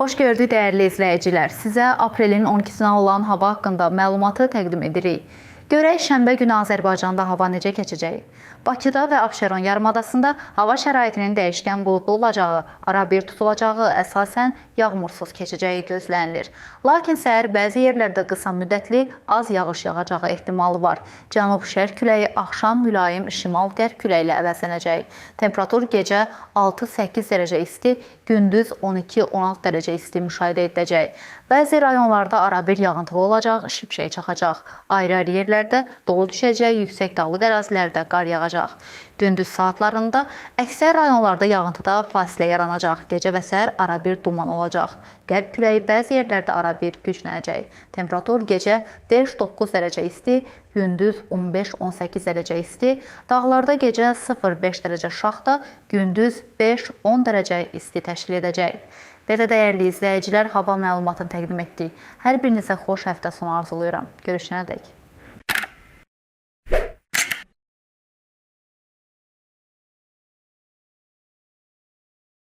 Xoş gördük dəyərli izləyicilər. Sizə aprelin 12-sinə olan hava haqqında məlumatı təqdim edirik. Görək şənbə günü Azərbaycanda hava necə keçəcək? Bakıda və Abşeron yarımadasında hava şəraitinin dəyişkən buludlu olacağı, arabir tutulacağı, əsasən yağmursuz keçəcəyi gözlənilir. Lakin səhər bəzi yerlərdə qısa müddətli az yağış yağacağı ehtimalı var. Cənub-şərq küləyi axşam mülayim şimal-qərb küləyi ilə əvəzlənəcək. Temperatur gecə 6-8 dərəcə isti, gündüz 12-16 dərəcə isti müşahidə ediləcək. Bəzi rayonlarda arabir yağıntılı olacaq, şimşək çaxacaq. Ayrı-ayrı yerlərdə dolu düşəcək, yüksək dağlıq ərazilərdə qar yağacaq. Gündüz saatlarında əksər rayonlarda yağıntıda fasilə yaranacaq. Gecə və səhər arabir duman olacaq. Qərb küləyi bəzi yerlərdə arabir güclənəcək. Temperatur gecə 5-9 dərəcə isti, gündüz 15-18 dərəcə isti, dağlarda gecə 0-5 dərəcə şaxta, gündüz 5-10 dərəcə isti təşkil edəcək. Belə dəyərli izləyicilər, hava məlumatını təqdim etdik. Hər birinizə xoş həftə sonu arzulayıram. Görüşənədək.